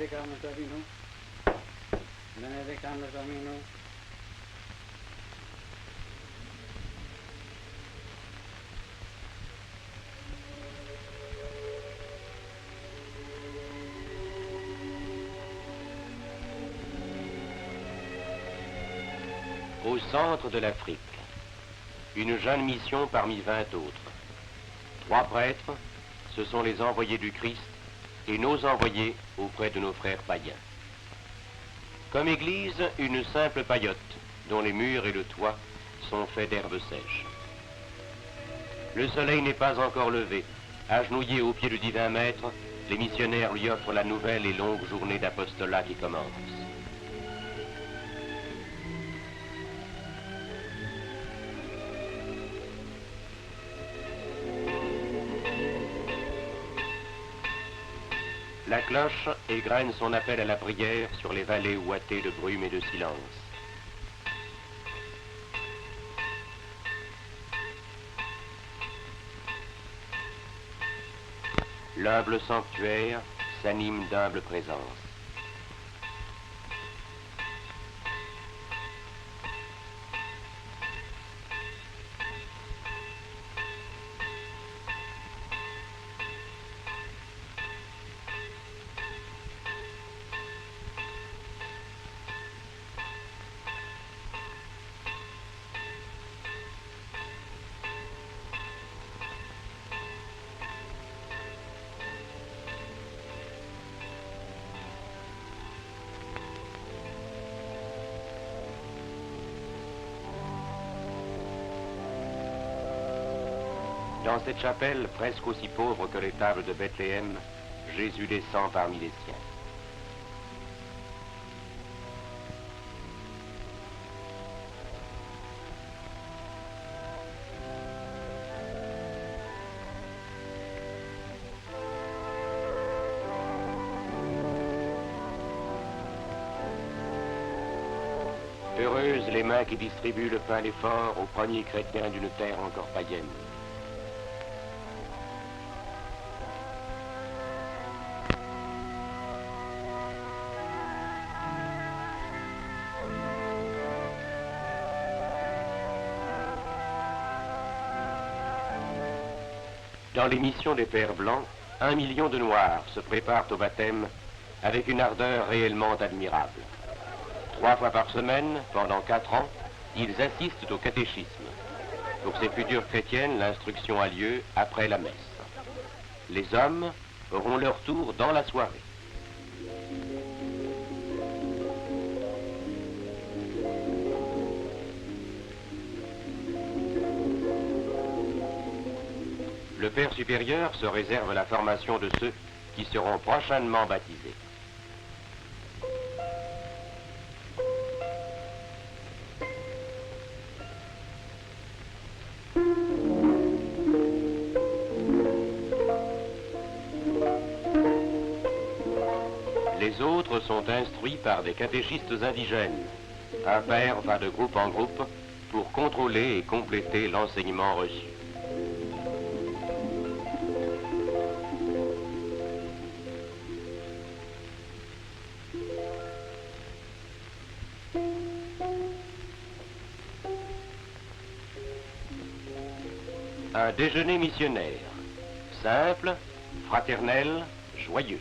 benedicamus Dominus, benedictamus Dominus. Au centre de l'Afrique, une jeune mission parmi 20 autres. 3 prêtres, ce sont les envoyés du Christ et nos envoyés auprès de nos frères païens. Comme église, une simple paillote dont les murs et le toit sont faits d'herbes sèches. Le soleil n'est pas encore levé. Agenouillés au pied du divin maître, les missionnaires lui offrent la nouvelle et longue journée d'apostolat qui commence. La cloche égrène son appel à la prière sur les vallées ouatées de brume et de silence. L'humble sanctuaire s'anime d'humble présence. Dans cette chapelle, presque aussi pauvre que les tables de Bethléem, Jésus descend parmi les siens. Heureuses les mains qui distribuent le pain d'effort aux premiers chrétiens d'une terre encore païenne. Dans les missions des Pères Blancs, 1 million de Noirs se préparent au baptême avec une ardeur réellement admirable. 3 fois par semaine, pendant 4 ans, ils assistent au catéchisme. Pour ces futures chrétiennes, l'instruction a lieu après la messe. Les hommes auront leur tour dans la soirée. Le Père supérieur se réserve la formation de ceux qui seront prochainement baptisés. Les autres sont instruits par des catéchistes indigènes. Un père va de groupe en groupe pour contrôler et compléter l'enseignement reçu. Un déjeuner missionnaire, simple, fraternel, joyeux.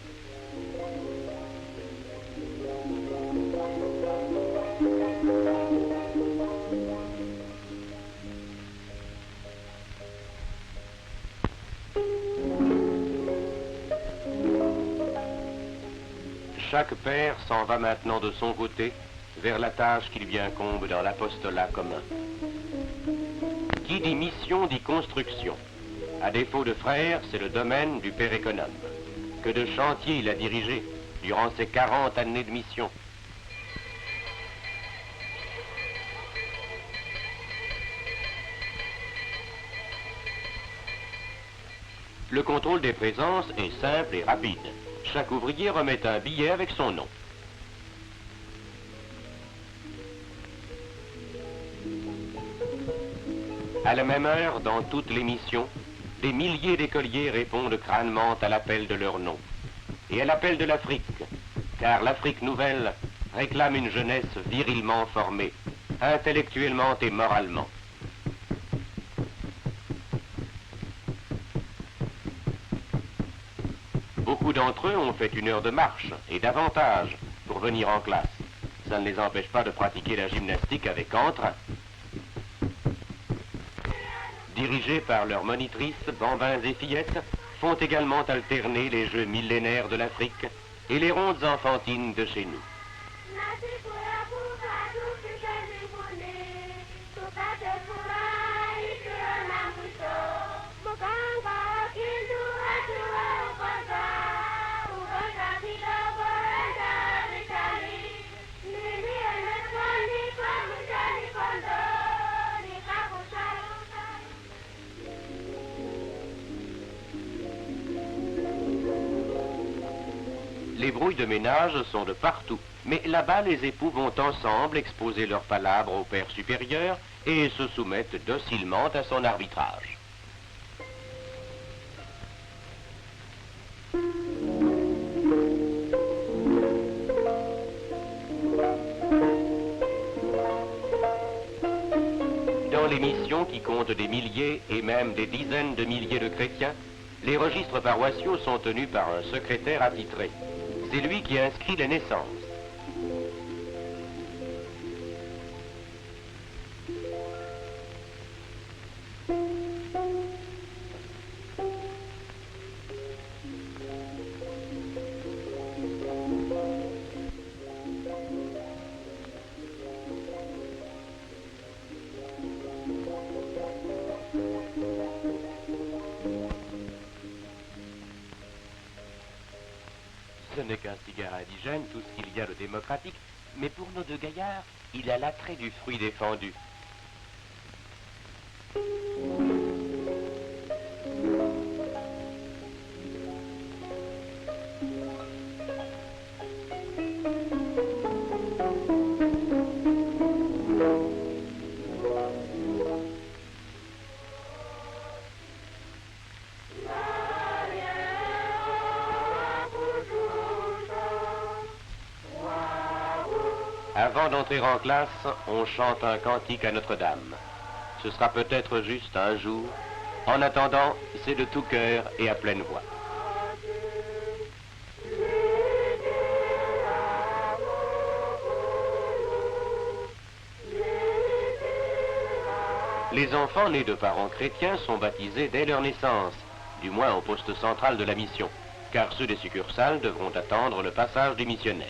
Chaque père s'en va maintenant de son côté vers la tâche qui lui incombe dans l'apostolat commun. Qui dit mission dit construction. À défaut de frères, c'est le domaine du père économe. Que de chantiers il a dirigé durant ses 40 années de mission. Le contrôle des présences est simple et rapide. Chaque ouvrier remet un billet avec son nom. À la même heure, dans toutes les missions, des milliers d'écoliers répondent crânement à l'appel de leur nom et à l'appel de l'Afrique, car l'Afrique nouvelle réclame une jeunesse virilement formée, intellectuellement et moralement. Beaucoup d'entre eux ont fait 1 heure de marche, et davantage, pour venir en classe. Ça ne les empêche pas de pratiquer la gymnastique avec entrain. Dirigés par leurs monitrices, bambins et fillettes, font également alterner les jeux millénaires de l'Afrique et les rondes enfantines de chez nous. Les brouilles de ménage sont de partout, mais là-bas les époux vont ensemble exposer leurs palabres au Père supérieur et se soumettent docilement à son arbitrage. Dans les missions qui comptent des milliers et même des dizaines de milliers de chrétiens, les registres paroissiaux sont tenus par un secrétaire attitré. C'est lui qui inscrit les naissances. Ce n'est qu'un cigare indigène, tout ce qu'il y a de démocratique, mais pour nos 2 gaillards, il a l'attrait du fruit défendu. Avant d'entrer en classe, on chante un cantique à Notre-Dame. Ce sera peut-être juste un jour. En attendant, c'est de tout cœur et à pleine voix. Les enfants nés de parents chrétiens sont baptisés dès leur naissance, du moins au poste central de la mission, car ceux des succursales devront attendre le passage du missionnaire.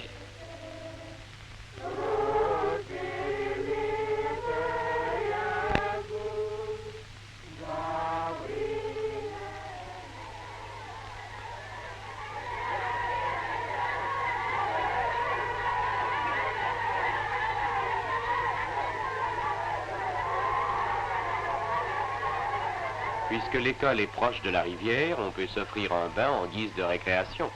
Puisque l'école est proche de la rivière, on peut s'offrir un bain en guise de récréation.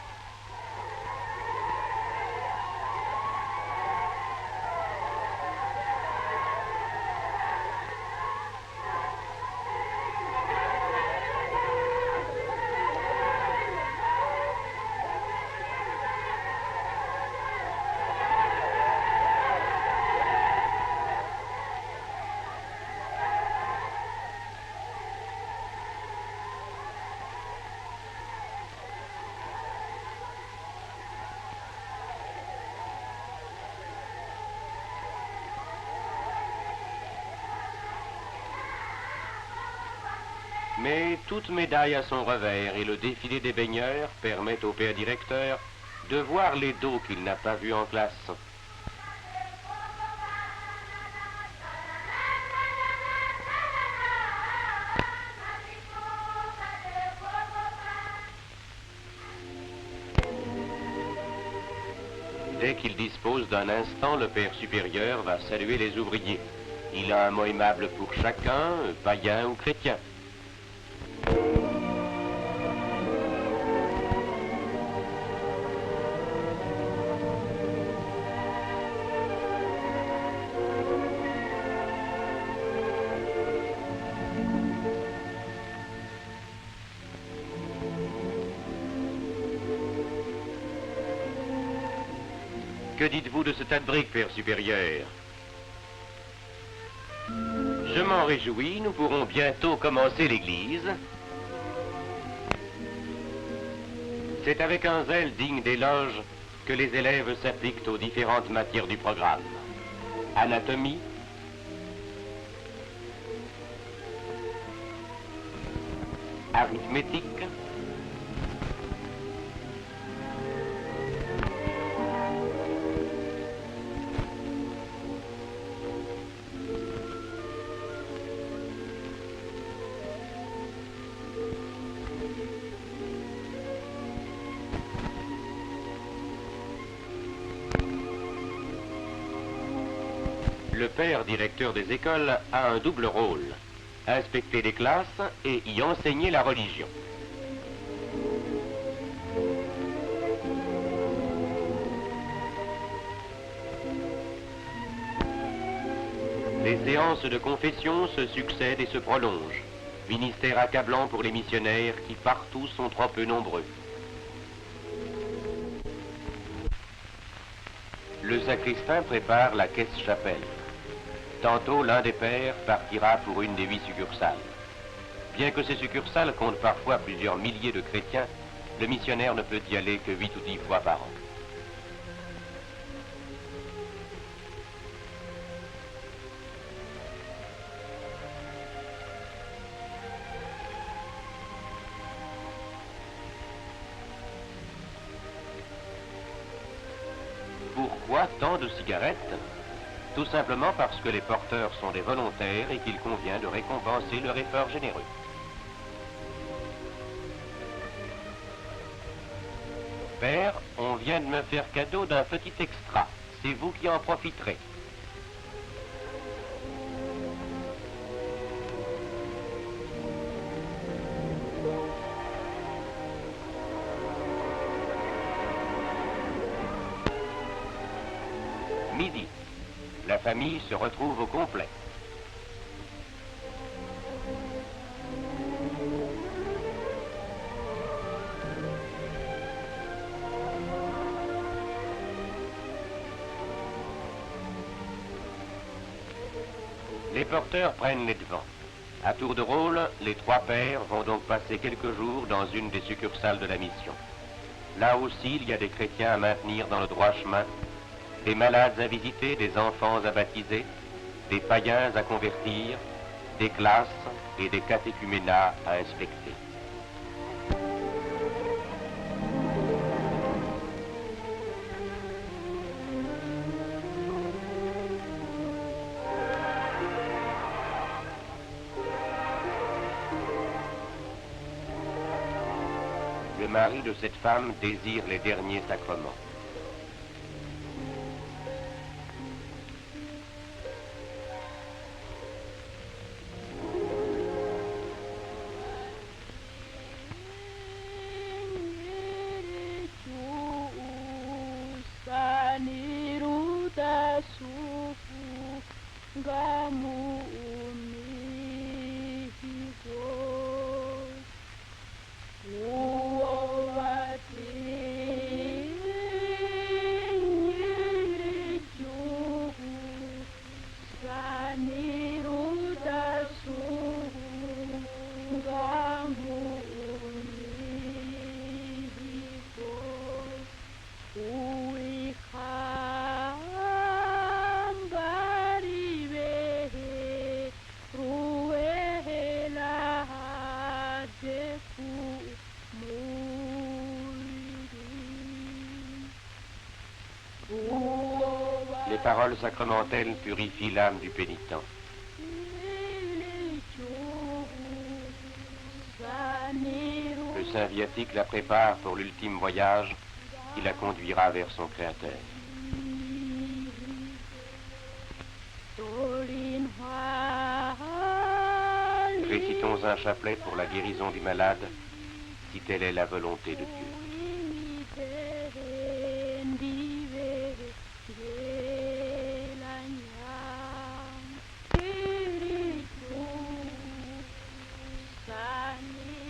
Mais toute médaille a son revers et le défilé des baigneurs permet au père directeur de voir les dos qu'il n'a pas vus en classe. Dès qu'il dispose d'un instant, le père supérieur va saluer les ouvriers. Il a un mot aimable pour chacun, païen ou chrétien. que dites-vous de ce tas de briques, Père supérieur? Je m'en réjouis, nous pourrons bientôt commencer l'église. C'est avec un zèle digne d'éloge que les élèves s'appliquent aux différentes matières du programme. Anatomie, arithmétique, le père directeur des écoles a un double rôle, inspecter les classes et y enseigner la religion. Les séances de confession se succèdent et se prolongent, ministère accablant pour les missionnaires qui partout sont trop peu nombreux. Le sacristain prépare la caisse-chapelle. Tantôt, l'un des pères partira pour une des 8 succursales. Bien que ces succursales comptent parfois plusieurs milliers de chrétiens, le missionnaire ne peut y aller que 8 ou 10 fois par an. Pourquoi tant de cigarettes? Tout simplement parce que les porteurs sont des volontaires et qu'il convient de récompenser leur effort généreux. Père, on vient de me faire cadeau d'un petit extra. C'est vous qui en profiterez. Midi. La famille se retrouve au complet. Les porteurs prennent les devants. À tour de rôle, les 3 pères vont donc passer quelques jours dans une des succursales de la mission. Là aussi, il y a des chrétiens à maintenir dans le droit chemin, des malades à visiter, des enfants à baptiser, des païens à convertir, des classes et des catéchuménats à inspecter. Le mari de cette femme désire les derniers sacrements. Les paroles sacramentelles purifient l'âme du pénitent. Le saint viatique la prépare pour l'ultime voyage qui la conduira vers son Créateur. Récitons un chapelet pour la guérison du malade, si telle est la volonté de Dieu.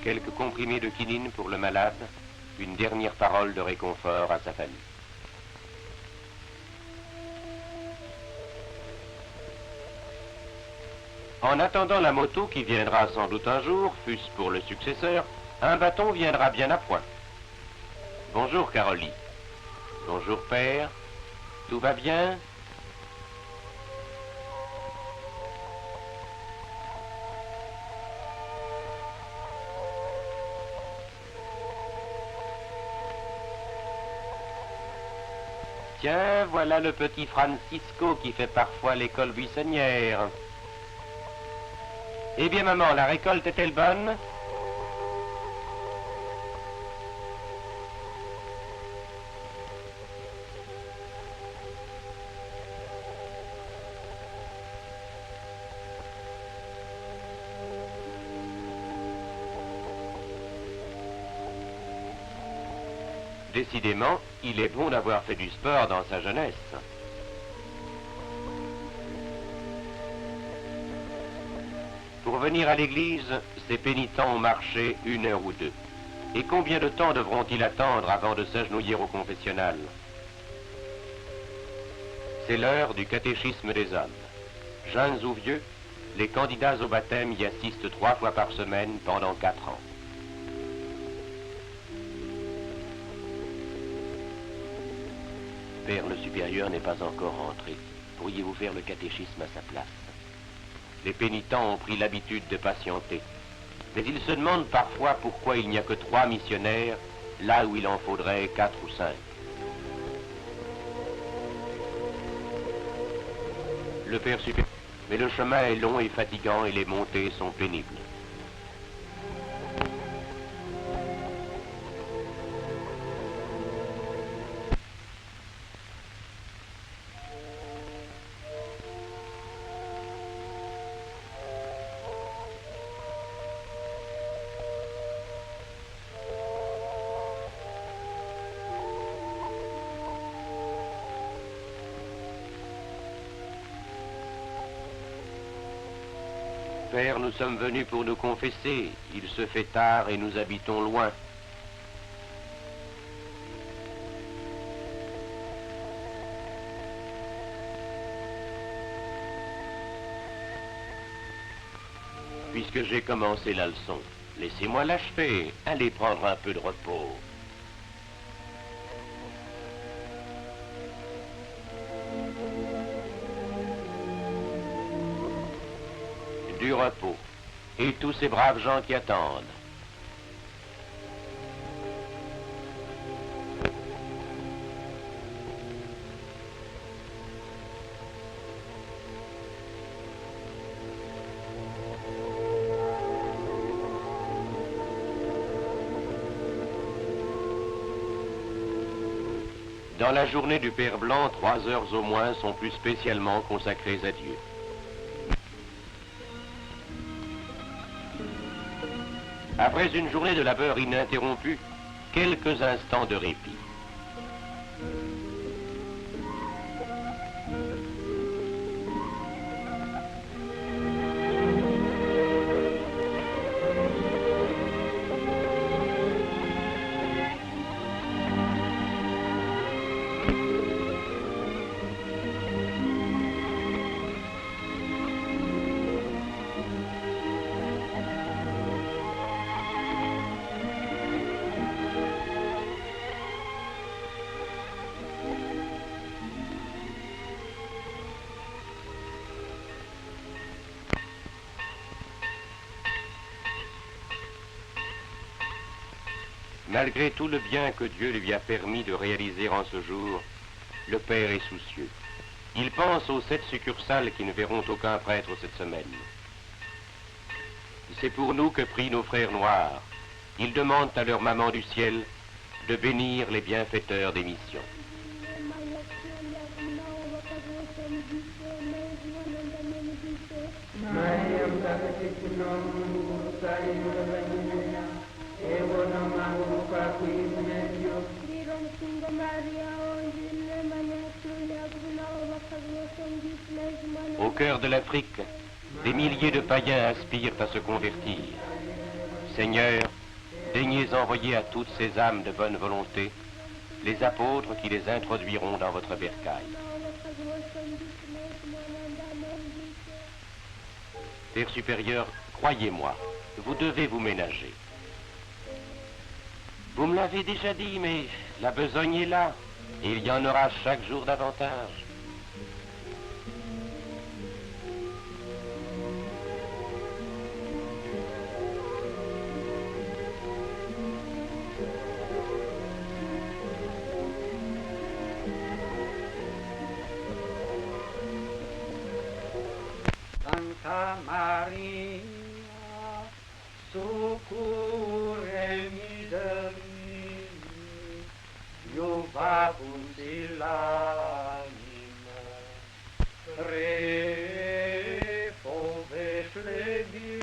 Quelques comprimés de quinine pour le malade, une dernière parole de réconfort à sa famille. En attendant la moto qui viendra sans doute un jour, fût-ce pour le successeur, un bâton viendra bien à point. Bonjour Caroline. Bonjour père. Tout va bien? Tiens, voilà le petit Francisco qui fait parfois l'école buissonnière. Eh bien maman, la récolte est-elle bonne? Décidément, il est bon d'avoir fait du sport dans sa jeunesse. Pour venir à l'église, ces pénitents ont marché 1 heure ou 2. Et combien de temps devront-ils attendre avant de s'agenouiller au confessionnal? C'est l'heure du catéchisme des hommes. Jeunes ou vieux, les candidats au baptême y assistent 3 fois par semaine pendant 4 ans. Père le supérieur n'est pas encore rentré. Pourriez-vous faire le catéchisme à sa place? Les pénitents ont pris l'habitude de patienter. Mais ils se demandent parfois pourquoi il n'y a que 3 missionnaires, là où il en faudrait 4 ou 5. Le Père supérieur. Mais le chemin est long et fatigant et les montées sont pénibles. Père, nous sommes venus pour nous confesser. Il se fait tard et nous habitons loin. Puisque j'ai commencé la leçon, laissez-moi l'achever. Allez prendre un peu de repos. Du repos, et tous ces braves gens qui attendent. Dans la journée du Père Blanc, 3 heures au moins sont plus spécialement consacrées à Dieu. Après une journée de labeur ininterrompue, quelques instants de répit. Malgré tout le bien que Dieu lui a permis de réaliser en ce jour, le Père est soucieux. Il pense aux 7 succursales qui ne verront aucun prêtre cette semaine. C'est pour nous que prient nos frères noirs. Ils demandent à leur maman du ciel de bénir les bienfaiteurs des missions. Au cœur de l'Afrique, des milliers de païens aspirent à se convertir. Seigneur, daignez envoyer à toutes ces âmes de bonne volonté les apôtres qui les introduiront dans votre bercail. Père supérieur, croyez-moi, vous devez vous ménager. Vous me l'avez déjà dit, mais la besogne est là, et il y en aura chaque jour davantage. Santa Maria, succurre miserii, iuvabus l'anima, refoves lebis.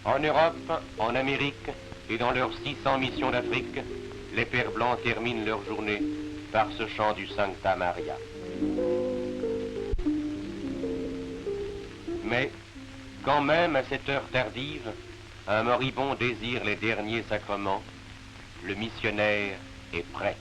En Europe, en Amérique et dans leurs 600 missions d'Afrique, les Pères Blancs terminent leur journée par ce chant du Sancta Maria. Mais, quand même à cette heure tardive, un moribond désire les derniers sacrements, le missionnaire est prêt.